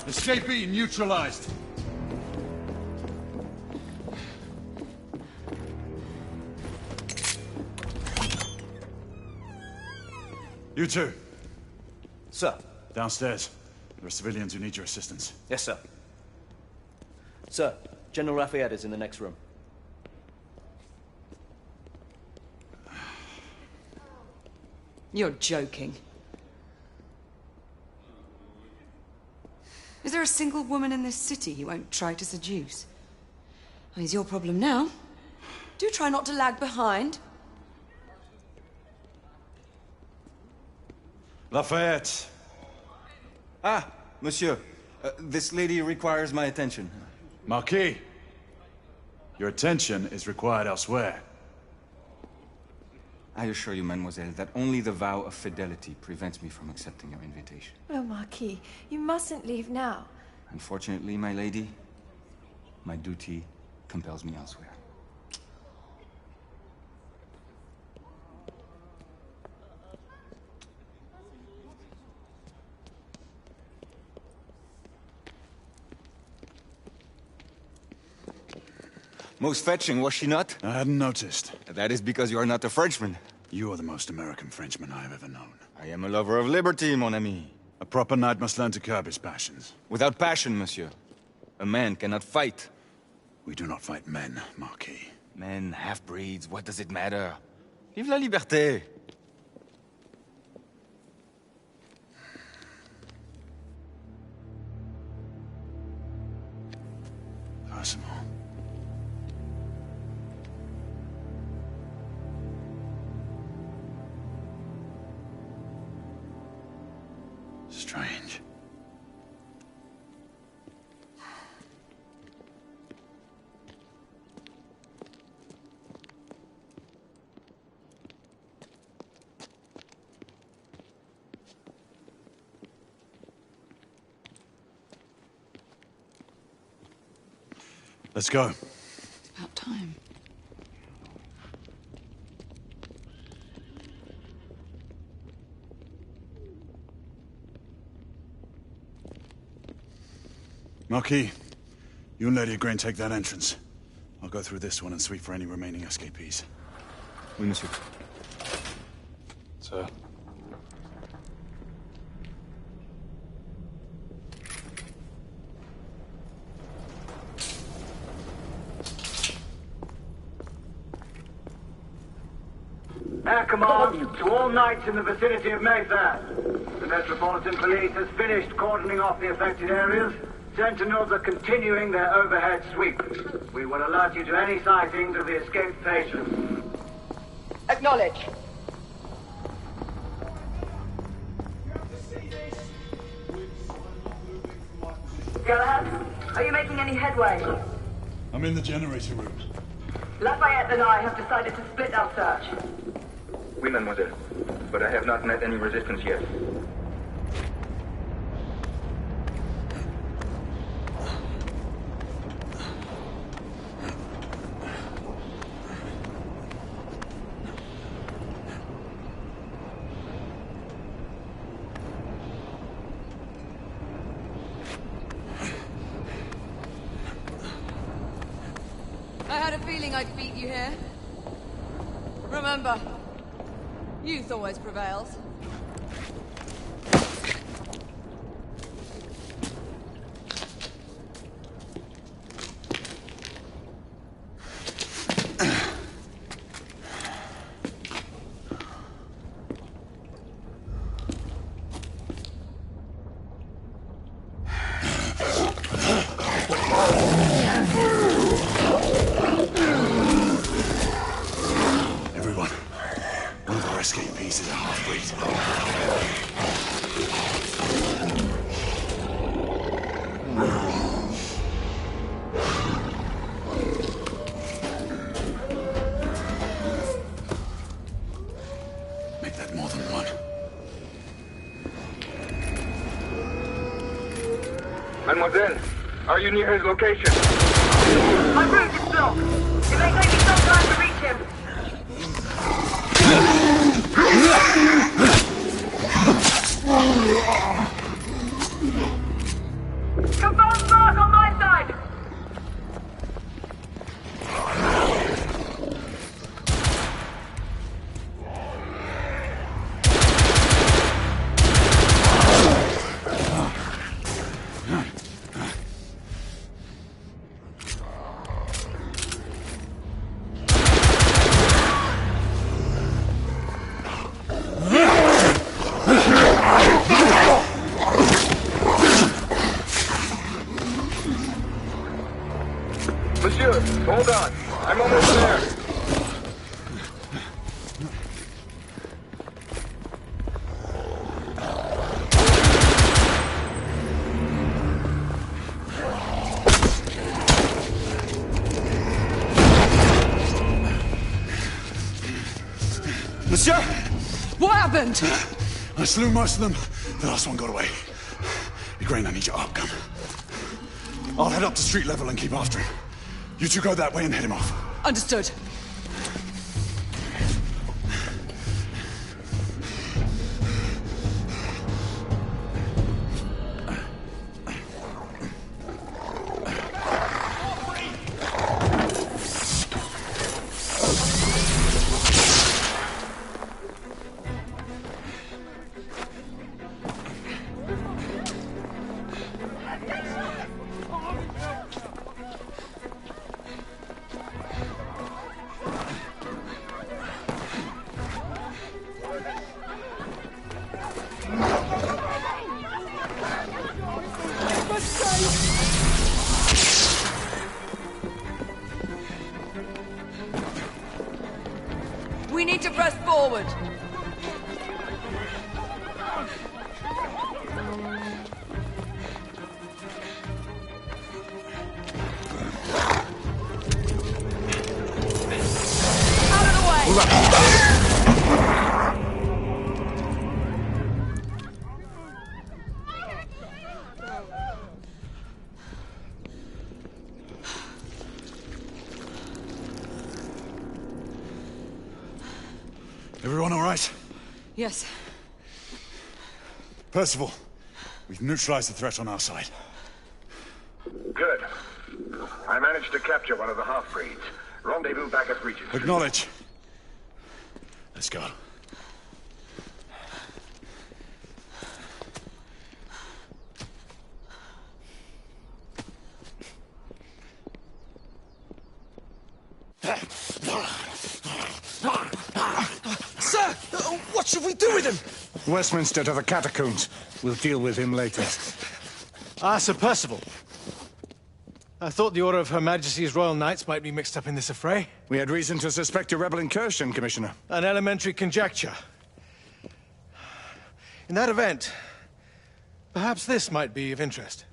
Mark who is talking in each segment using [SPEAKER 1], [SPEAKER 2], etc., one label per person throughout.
[SPEAKER 1] Escapee neutralized. You two.
[SPEAKER 2] Sir.
[SPEAKER 1] Downstairs. There are civilians who need your assistance.
[SPEAKER 2] Yes, sir. Sir, General Lafayette is in the next room.
[SPEAKER 3] You're joking. Is there a single woman in this city you won't try to seduce? Well, it's your problem now. Do try not to lag behind.
[SPEAKER 1] Lafayette!
[SPEAKER 4] Ah, monsieur. This lady requires my attention.
[SPEAKER 1] Marquis! Your attention is required elsewhere.
[SPEAKER 4] I assure you, mademoiselle, that only the vow of fidelity prevents me from accepting your invitation.
[SPEAKER 5] Oh, Marquis, you mustn't leave now.
[SPEAKER 4] Unfortunately, my lady, my duty compels me elsewhere. Most fetching, was she not?
[SPEAKER 1] I hadn't noticed.
[SPEAKER 4] That is because you are not a Frenchman.
[SPEAKER 1] You are the most American Frenchman I have ever known.
[SPEAKER 4] I am a lover of liberty, mon ami.
[SPEAKER 1] A proper knight must learn to curb his passions.
[SPEAKER 4] Without passion, monsieur, a man cannot fight.
[SPEAKER 1] We do not fight men, Marquis.
[SPEAKER 4] Men, half-breeds, what does it matter? Vive la liberté!
[SPEAKER 1] Percival. Strange. Let's go.
[SPEAKER 3] About time.
[SPEAKER 1] Marquis, you and Lady Grain take that entrance. I'll go through this one and sweep for any remaining escapees.
[SPEAKER 4] Oui, monsieur.
[SPEAKER 1] Sir.
[SPEAKER 6] Air command to all knights in the vicinity of Mayfair. The Metropolitan Police has finished cordoning off the affected areas. Sentinels are continuing their overhead sweep. We will alert you to any sightings of the escaped patients.
[SPEAKER 7] Acknowledge. Galahad, are you making any headway?
[SPEAKER 1] I'm in the generator room.
[SPEAKER 7] Lafayette and I have decided to split our search.
[SPEAKER 8] Oui, mademoiselle. But I have not met any resistance yet.
[SPEAKER 3] I had a feeling I'd beat you here. Remember, youth always prevails.
[SPEAKER 8] Mademoiselle, are you near his location?
[SPEAKER 7] My route is blocked. It may take me some time to reach him.
[SPEAKER 8] Monsieur, hold on. I'm almost there.
[SPEAKER 4] Monsieur!
[SPEAKER 3] What happened?
[SPEAKER 1] I slew most of them. The last one got away. Igraine, I need your arc gun. I'll head up to street level and keep after him. You two go that way and head him off.
[SPEAKER 3] Understood. We need to press forward. Out of the way!
[SPEAKER 1] Everyone all right?
[SPEAKER 3] Yes.
[SPEAKER 1] Percival, we've neutralized the threat on our side.
[SPEAKER 8] Good. I managed to capture one of the half-breeds. Rendezvous back at Regent Street.
[SPEAKER 1] Acknowledge. Let's go.
[SPEAKER 9] Sir! What should we do with him?
[SPEAKER 10] Westminster to the catacombs. We'll deal with him later.
[SPEAKER 9] Ah, Sir Percival. I thought the Order of Her Majesty's Royal Knights might be mixed up in this affray.
[SPEAKER 10] We had reason to suspect a rebel incursion, Commissioner.
[SPEAKER 9] An elementary conjecture. In that event, perhaps this might be of interest.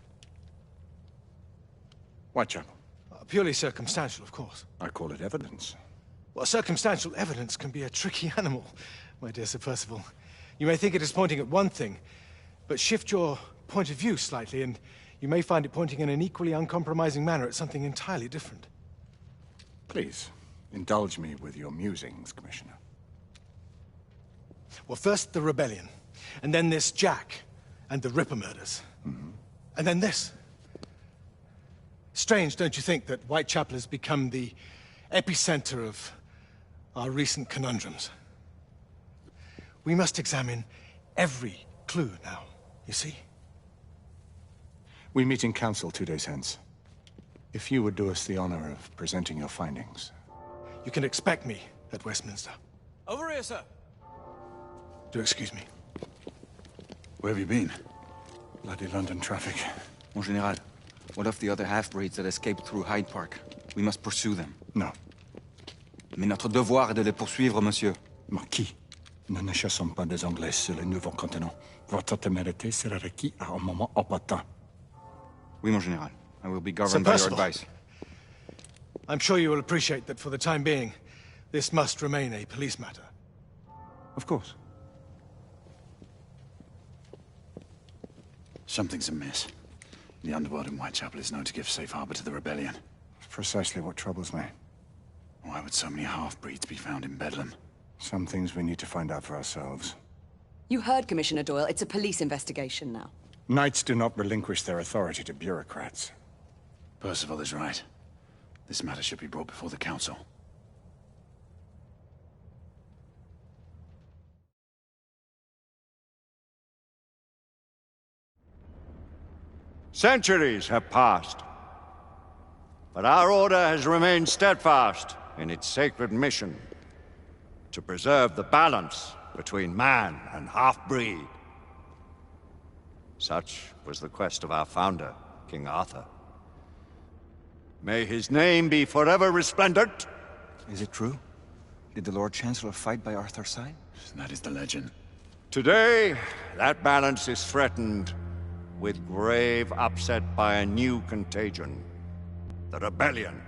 [SPEAKER 10] Whitechapel.
[SPEAKER 9] Purely circumstantial, of course.
[SPEAKER 10] I call it evidence.
[SPEAKER 9] Well, circumstantial evidence can be a tricky animal, my dear Sir Percival. You may think it is pointing at one thing, but shift your point of view slightly, and you may find it pointing in an equally uncompromising manner at something entirely different.
[SPEAKER 10] Please, indulge me with your musings, Commissioner.
[SPEAKER 9] Well, first the rebellion, and then this Jack, and the Ripper murders. And then this. Strange, don't you think, that Whitechapel has become the epicenter of our recent conundrums? We must examine every clue now, you see?
[SPEAKER 10] We meet in council 2 days hence. If you would do us the honor of presenting your findings.
[SPEAKER 9] You can expect me at Westminster.
[SPEAKER 2] Over here, sir.
[SPEAKER 9] Do excuse me.
[SPEAKER 1] Where have you been?
[SPEAKER 10] Bloody London traffic.
[SPEAKER 4] Mon Général, what of the other half-breeds that escaped through Hyde Park? We must pursue them.
[SPEAKER 10] No.
[SPEAKER 4] Mais notre devoir est de les poursuivre, monsieur.
[SPEAKER 10] Marquis, nous ne chassons pas des Anglais sur le nouveau continent. Votre témérité sera requis à un moment opportun.
[SPEAKER 4] Oui, mon Général. I will be governed by your advice.
[SPEAKER 9] I'm sure you will appreciate that for the time being, this must remain a police matter.
[SPEAKER 10] Of course.
[SPEAKER 1] Something's amiss. The underworld in Whitechapel is known to give safe harbor to the rebellion.
[SPEAKER 10] Precisely what troubles me.
[SPEAKER 1] Why would so many half-breeds be found in Bedlam?
[SPEAKER 10] Some things we need to find out for ourselves.
[SPEAKER 3] You heard Commissioner Doyle. It's a police investigation now.
[SPEAKER 10] Knights do not relinquish their authority to bureaucrats.
[SPEAKER 1] Percival is right. This matter should be brought before the council.
[SPEAKER 11] Centuries have passed, but our order has remained steadfast in its sacred mission to preserve the balance between man and half-breed. Such was the quest of our founder, King Arthur. May his name be forever resplendent.
[SPEAKER 4] Is it true? Did the Lord Chancellor fight by Arthur's side?
[SPEAKER 1] That is the legend.
[SPEAKER 11] Today, that balance is threatened with grave upset by a new contagion. The rebellion.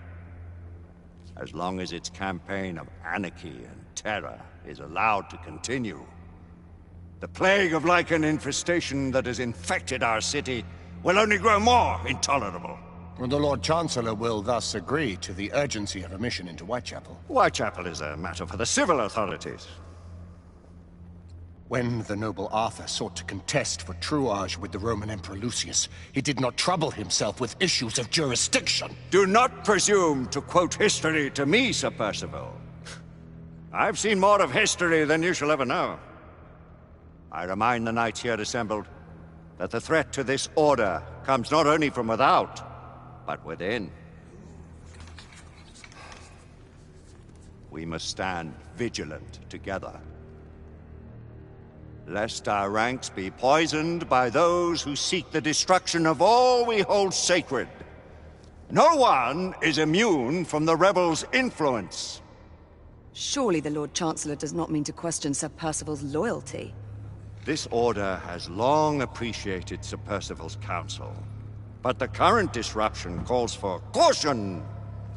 [SPEAKER 11] As long as its campaign of anarchy and terror is allowed to continue, the plague of Lycan infestation that has infected our city will only grow more intolerable.
[SPEAKER 10] The Lord Chancellor will thus agree to the urgency of a mission into Whitechapel.
[SPEAKER 11] Whitechapel is a matter for the civil authorities.
[SPEAKER 10] When the noble Arthur sought to contest for truage with the Roman Emperor Lucius, he did not trouble himself with issues of jurisdiction.
[SPEAKER 11] Do not presume to quote history to me, Sir Percival. I've seen more of history than you shall ever know. I remind the knights here assembled that the threat to this order comes not only from without, but within. We must stand vigilant together, lest our ranks be poisoned by those who seek the destruction of all we hold sacred. No one is immune from the rebels' influence.
[SPEAKER 3] Surely the Lord Chancellor does not mean to question Sir Percival's loyalty.
[SPEAKER 11] This order has long appreciated Sir Percival's counsel, but the current disruption calls for caution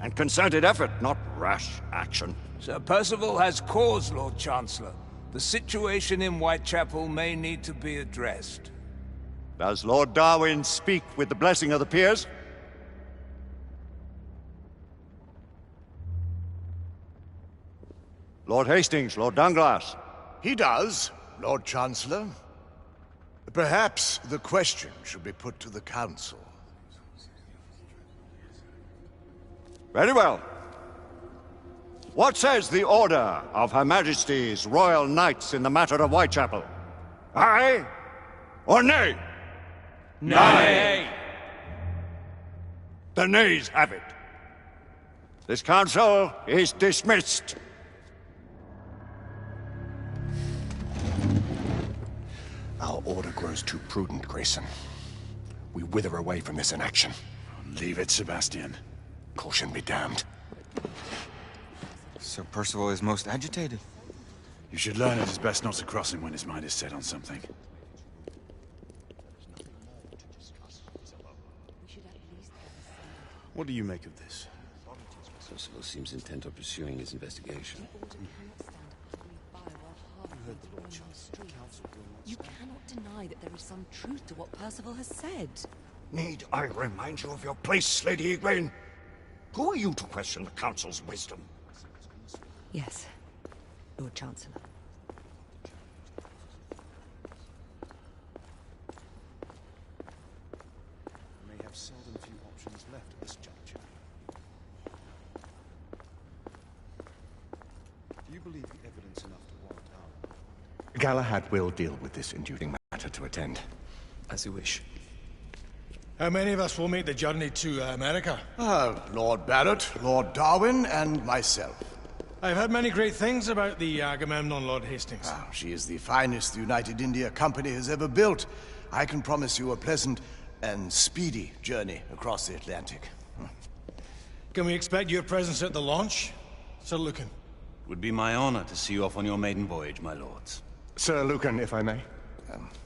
[SPEAKER 11] and concerted effort, not rash action.
[SPEAKER 12] Sir Percival has cause, Lord Chancellor. The situation in Whitechapel may need to be addressed.
[SPEAKER 11] Does Lord Darwin speak with the blessing of the peers? Lord Hastings, Lord Dunglass.
[SPEAKER 13] He does, Lord Chancellor. Perhaps the question should be put to the Council.
[SPEAKER 11] Very well. What says the Order of Her Majesty's Royal Knights in the matter of Whitechapel? Aye or nay?
[SPEAKER 12] Nay.
[SPEAKER 11] The nays have it. This council is dismissed.
[SPEAKER 10] Our order grows too prudent, Grayson. We wither away from this inaction.
[SPEAKER 1] Leave it, Sebastian.
[SPEAKER 10] Caution be damned.
[SPEAKER 4] Sir Percival is most agitated.
[SPEAKER 1] You should learn it is best not to cross him when his mind is set on something.
[SPEAKER 14] What do you make of this?
[SPEAKER 15] Percival seems intent on pursuing his investigation.
[SPEAKER 3] You cannot deny that there is some truth to what Percival has said.
[SPEAKER 11] Need I remind you of your place, Lady Egwene? Who are you to question the Council's wisdom?
[SPEAKER 3] Yes, Lord Chancellor.
[SPEAKER 14] We may have seldom few options left at this juncture. Do you believe the evidence enough to warrant our...
[SPEAKER 10] Galahad will deal with this in due matter to attend.
[SPEAKER 15] As you wish.
[SPEAKER 9] How many of us will make the journey to America?
[SPEAKER 13] Lord Barrett, Lord Darwin, and myself.
[SPEAKER 9] I've heard many great things about the Agamemnon, Lord Hastings.
[SPEAKER 13] She is the finest the United India Company has ever built. I can promise you a pleasant and speedy journey across the Atlantic.
[SPEAKER 9] Can we expect your presence at the launch, Sir Lucan?
[SPEAKER 14] It would be my honor to see you off on your maiden voyage, my lords.
[SPEAKER 10] Sir Lucan, if I may.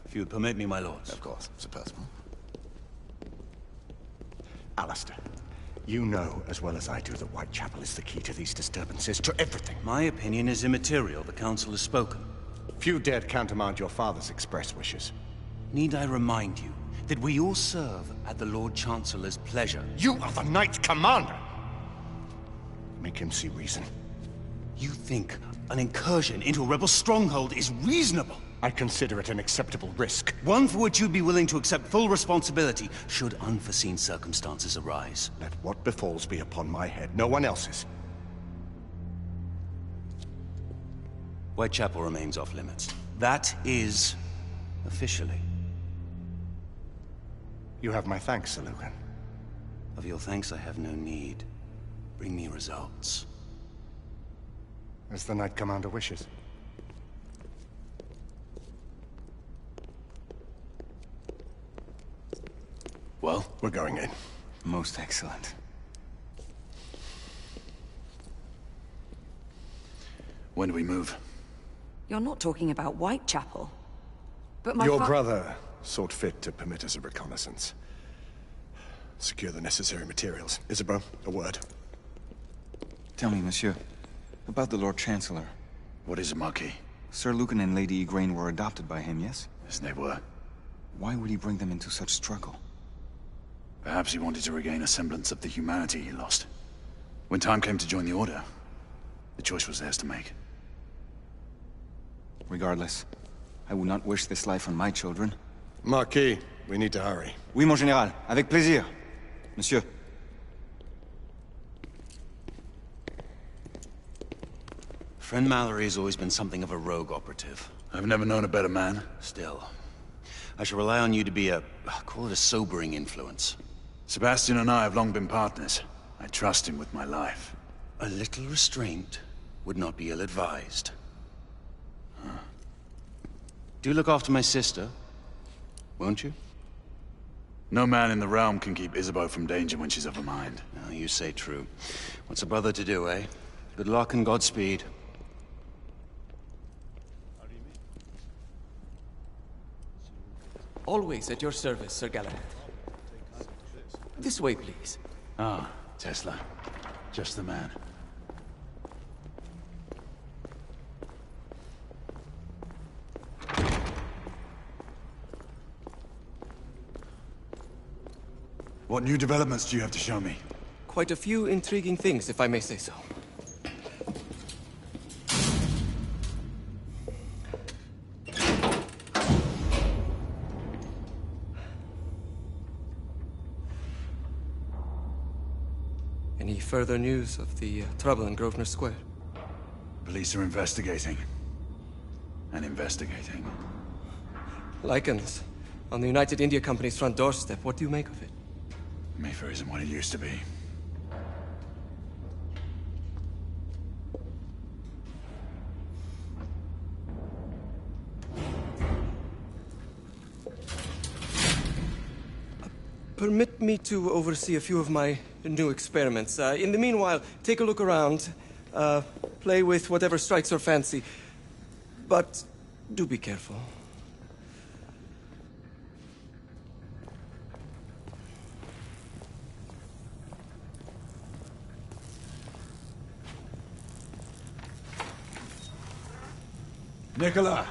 [SPEAKER 14] If you would permit me, my lords.
[SPEAKER 13] Of course, Sir Percival.
[SPEAKER 10] Alistair, you know as well as I do that Whitechapel is the key to these disturbances, to everything.
[SPEAKER 14] My opinion is immaterial. The Council has spoken.
[SPEAKER 10] Few dared countermand your father's express wishes.
[SPEAKER 14] Need I remind you that we all serve at the Lord Chancellor's pleasure?
[SPEAKER 10] You are the Knight Commander! Make him see reason.
[SPEAKER 14] You think an incursion into a rebel stronghold is reasonable?
[SPEAKER 10] I consider it an acceptable risk.
[SPEAKER 14] One for which you'd be willing to accept full responsibility should unforeseen circumstances arise.
[SPEAKER 10] Let what befalls be upon my head, no one else's.
[SPEAKER 14] Whitechapel remains off limits. That is... officially.
[SPEAKER 10] You have my thanks, Sir Lucan.
[SPEAKER 14] Of your thanks I have no need. Bring me results.
[SPEAKER 10] As the Knight Commander wishes.
[SPEAKER 1] Well,
[SPEAKER 10] we're going in.
[SPEAKER 4] Most excellent.
[SPEAKER 1] When do we move?
[SPEAKER 3] You're not talking about Whitechapel. But my
[SPEAKER 10] Your brother sought fit to permit us a reconnaissance. Secure the necessary materials. Isabeau, a word.
[SPEAKER 4] Tell me, monsieur, about the Lord Chancellor.
[SPEAKER 1] What is it, Marquis?
[SPEAKER 4] Sir Lucan and Lady Igraine were adopted by him, yes?
[SPEAKER 1] Yes, they were.
[SPEAKER 4] Why would he bring them into such struggle?
[SPEAKER 1] Perhaps he wanted to regain a semblance of the humanity he lost. When time came to join the Order, the choice was theirs to make.
[SPEAKER 4] Regardless, I would not wish this life on my children.
[SPEAKER 10] Marquis, we need to hurry.
[SPEAKER 4] Oui, mon général. Avec plaisir. Monsieur.
[SPEAKER 14] Friend Mallory has always been something of a rogue operative.
[SPEAKER 1] I've never known a better man.
[SPEAKER 14] Still, I shall rely on you to be call it a sobering influence.
[SPEAKER 1] Sebastian and I have long been partners. I trust him with my life.
[SPEAKER 14] A little restraint would not be ill-advised. Do look after my sister, won't you?
[SPEAKER 1] No man in the realm can keep Isabeau from danger when she's of a mind.
[SPEAKER 14] Oh, you say true. What's a brother to do, eh? Good luck and Godspeed.
[SPEAKER 2] Always at your service, Sir Galahad. This way, please.
[SPEAKER 1] Ah, Tesla. Just the man. What new developments do you have to show me?
[SPEAKER 2] Quite a few intriguing things, if I may say so. Any further news of the trouble in Grosvenor Square?
[SPEAKER 1] Police are investigating. And investigating.
[SPEAKER 2] Lycans, on the United India Company's front doorstep. What do you make of it?
[SPEAKER 1] Mayfair isn't what it used to be.
[SPEAKER 2] Permit me to oversee a few of my new experiments. In the meanwhile, take a look around. Play with whatever strikes your fancy. But do be careful.
[SPEAKER 1] Nicola,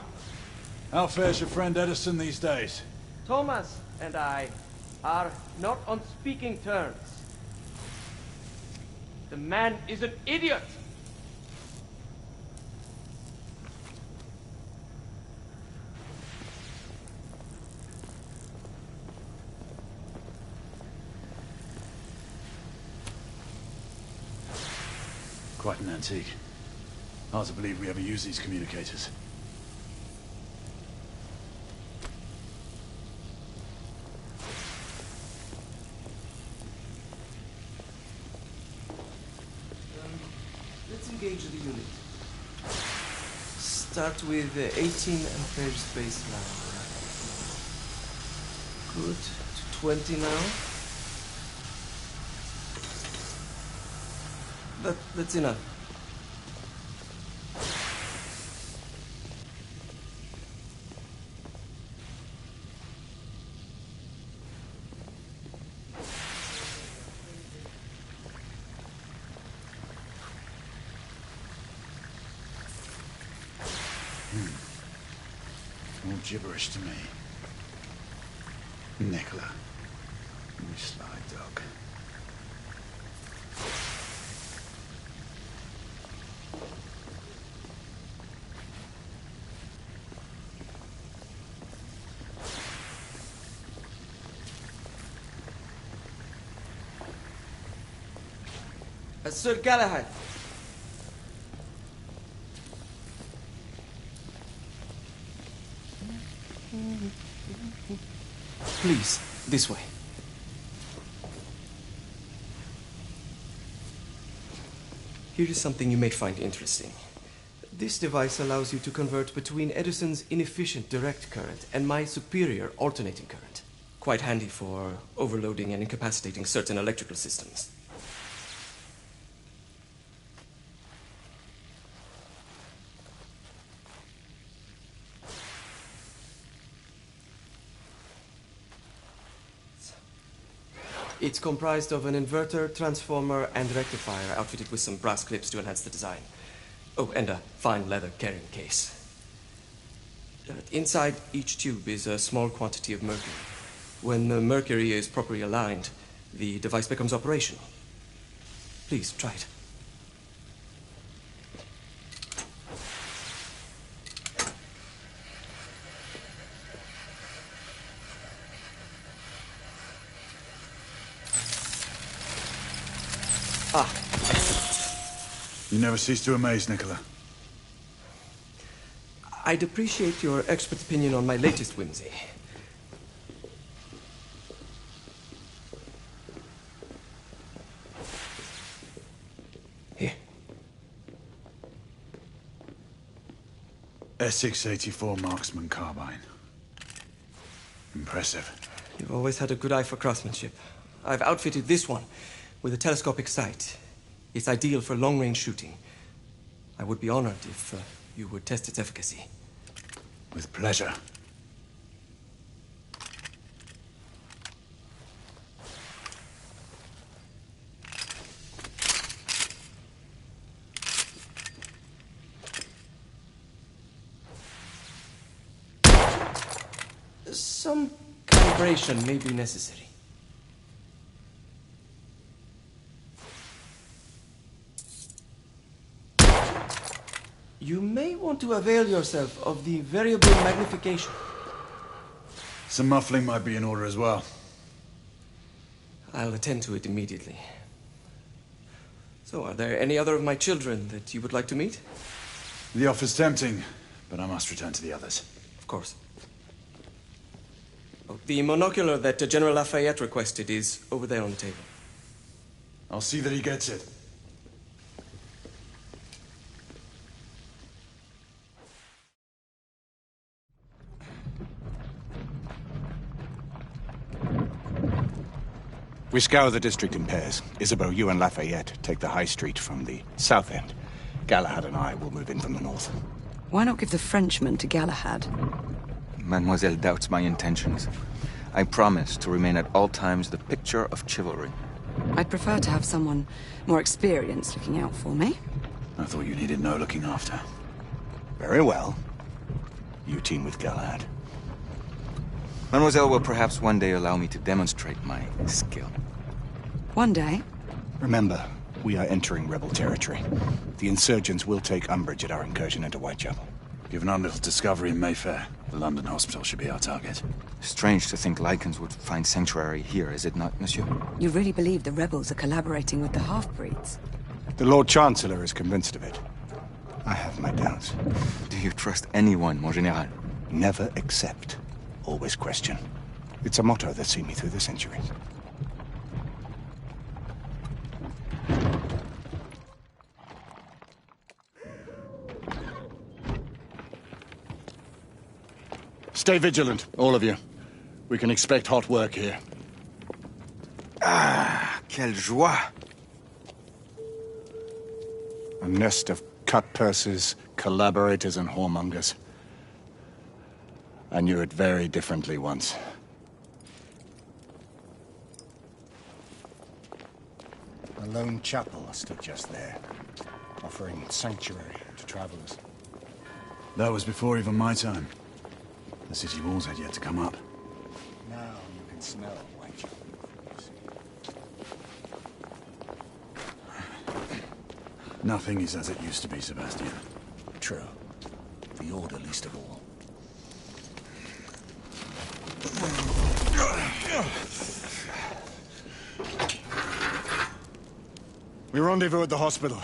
[SPEAKER 1] how fares your friend Edison these days?
[SPEAKER 2] Thomas and I are not on speaking terms. The man is an idiot!
[SPEAKER 1] Quite an antique. Hard to believe we ever use these communicators.
[SPEAKER 2] Let's engage the unit. Start with 18 amperes baseline. Good. To 20 now. That's enough.
[SPEAKER 1] All gibberish to me. Nicola. You sly dog.
[SPEAKER 2] Sir Galahad. Please, this way. Here is something you may find interesting. This device allows you to convert between Edison's inefficient direct current and my superior alternating current. Quite handy for overloading and incapacitating certain electrical systems. It's comprised of an inverter, transformer, and rectifier outfitted with some brass clips to enhance the design. Oh, and a fine leather carrying case. Inside each tube is a small quantity of mercury. When the mercury is properly aligned, the device becomes operational. Please, try it. Ah.
[SPEAKER 1] You never cease to amaze, Nicola.
[SPEAKER 2] I'd appreciate your expert opinion on my latest whimsy. Here.
[SPEAKER 1] S684 Marksman Carbine. Impressive.
[SPEAKER 2] You've always had a good eye for craftsmanship. I've outfitted this one with a telescopic sight. It's ideal for long-range shooting. I would be honored if you would test its efficacy.
[SPEAKER 1] With pleasure.
[SPEAKER 2] Some calibration may be necessary. You may want to avail yourself of the variable magnification.
[SPEAKER 1] Some muffling might be in order as well.
[SPEAKER 2] I'll attend to it immediately. So, are there any other of my children that you would like to meet?
[SPEAKER 1] The offer's tempting, but I must return to the others.
[SPEAKER 2] Of course. Oh, the monocular that General Lafayette requested is over there on the table.
[SPEAKER 1] I'll see that he gets it.
[SPEAKER 10] We scour the district in pairs. Isabeau, you and Lafayette take the high street from the south end. Galahad and I will move in from the north.
[SPEAKER 3] Why not give the Frenchman to Galahad?
[SPEAKER 16] Mademoiselle doubts my intentions. I promise to remain at all times the picture of chivalry.
[SPEAKER 3] I'd prefer to have someone more experienced looking out for me.
[SPEAKER 1] I thought you needed no looking after.
[SPEAKER 10] Very well. You team with Galahad.
[SPEAKER 16] Mademoiselle will perhaps one day allow me to demonstrate my skill.
[SPEAKER 3] One day?
[SPEAKER 10] Remember, we are entering rebel territory. The insurgents will take umbrage at our incursion into Whitechapel.
[SPEAKER 1] Given our little discovery in Mayfair, the London hospital should be our target.
[SPEAKER 16] Strange to think Lycans would find sanctuary here, is it not, monsieur?
[SPEAKER 3] You really believe the rebels are collaborating with the half-breeds?
[SPEAKER 10] The Lord Chancellor is convinced of it. I have my doubts.
[SPEAKER 16] Do you trust anyone, mon général?
[SPEAKER 10] Never accept. Always question. It's a motto that's seen me through the centuries. Stay vigilant, all of you. We can expect hot work here.
[SPEAKER 16] Ah, quelle joie!
[SPEAKER 10] A nest of cut-pursers, collaborators, and whoremongers. I knew it very differently once. A lone chapel stood just there, offering sanctuary to travelers.
[SPEAKER 1] That was before even my time. The city walls had yet to come up.
[SPEAKER 10] Now you can smell Whitechapel.
[SPEAKER 1] Nothing is as it used to be, Sebastian.
[SPEAKER 10] True. The Order least of all. We rendezvous at the hospital.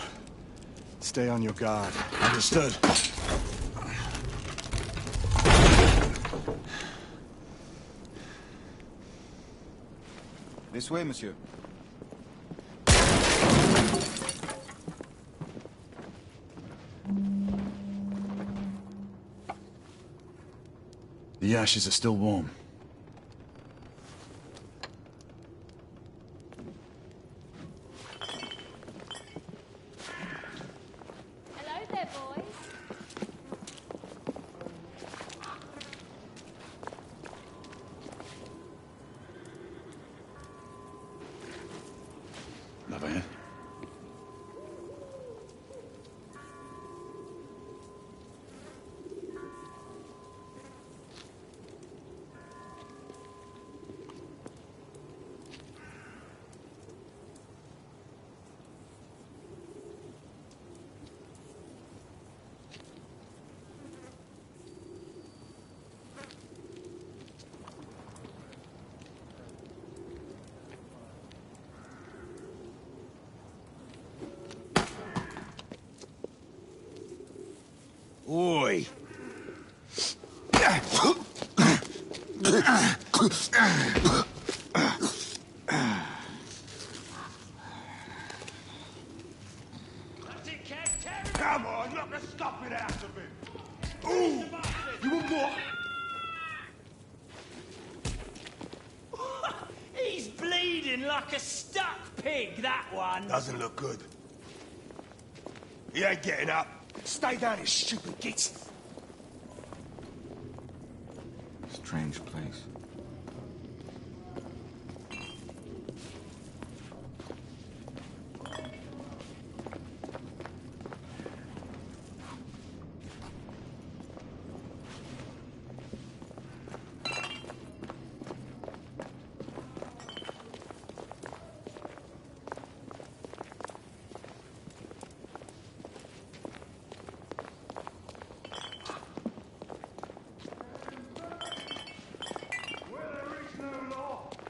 [SPEAKER 10] Stay on your guard.
[SPEAKER 1] Understood.
[SPEAKER 4] This way, monsieur.
[SPEAKER 1] The ashes are still warm.
[SPEAKER 5] Hello there, boys.
[SPEAKER 1] Lafayette?
[SPEAKER 12] Oi!
[SPEAKER 17] Come on, knock the stuffing out of him! Ooh! You want more?
[SPEAKER 18] He's bleeding like a stuck pig, that one.
[SPEAKER 17] Doesn't look good. He ain't getting up. Stay down, you stupid git.
[SPEAKER 16] Strange place.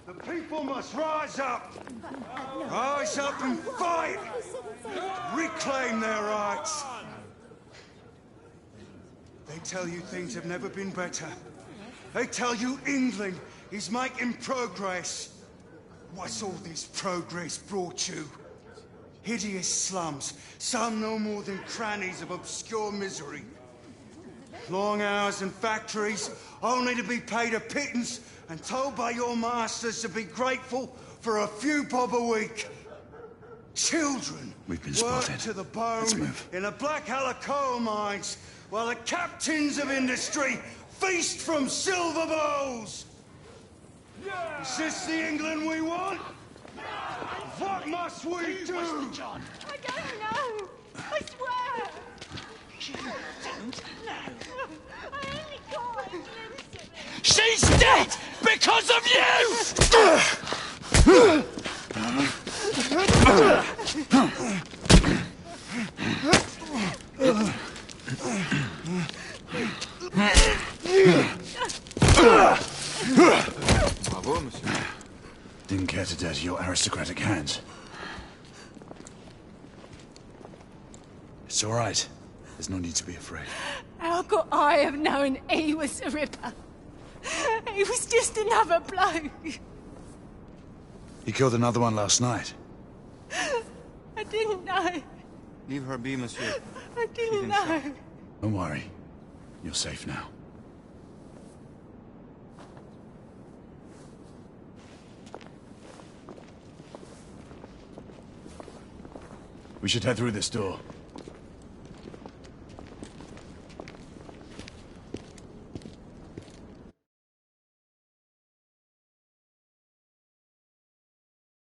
[SPEAKER 17] The people must rise up! Rise up and fight! Reclaim their rights! They tell you things have never been better. They tell you England is making progress. What's all this progress brought you? Hideous slums, some no more than crannies of obscure misery. Long hours in factories, only to be paid a pittance and told by your masters to be grateful for a few bob a week. Children
[SPEAKER 1] We've been
[SPEAKER 17] work
[SPEAKER 1] spotted.
[SPEAKER 17] to the bone
[SPEAKER 1] Let's move.
[SPEAKER 17] in the Blackhallow coal mines, while the captains of industry feast from silver bowls. Is this the England we want? What must we do?
[SPEAKER 5] I don't know. I swear.
[SPEAKER 18] You don't know.
[SPEAKER 5] I only got a glimpse of it.
[SPEAKER 18] She's dead because of you!
[SPEAKER 1] Bravo, monsieur. Didn't care to dirty your aristocratic hands. It's all right. There's no need to be afraid.
[SPEAKER 5] How could I have known he was the Ripper? He was just another bloke.
[SPEAKER 1] He killed another one last night.
[SPEAKER 5] I didn't know.
[SPEAKER 16] Leave her be, monsieur.
[SPEAKER 5] I didn't know.
[SPEAKER 1] Don't worry. You're safe now. We should head through this door.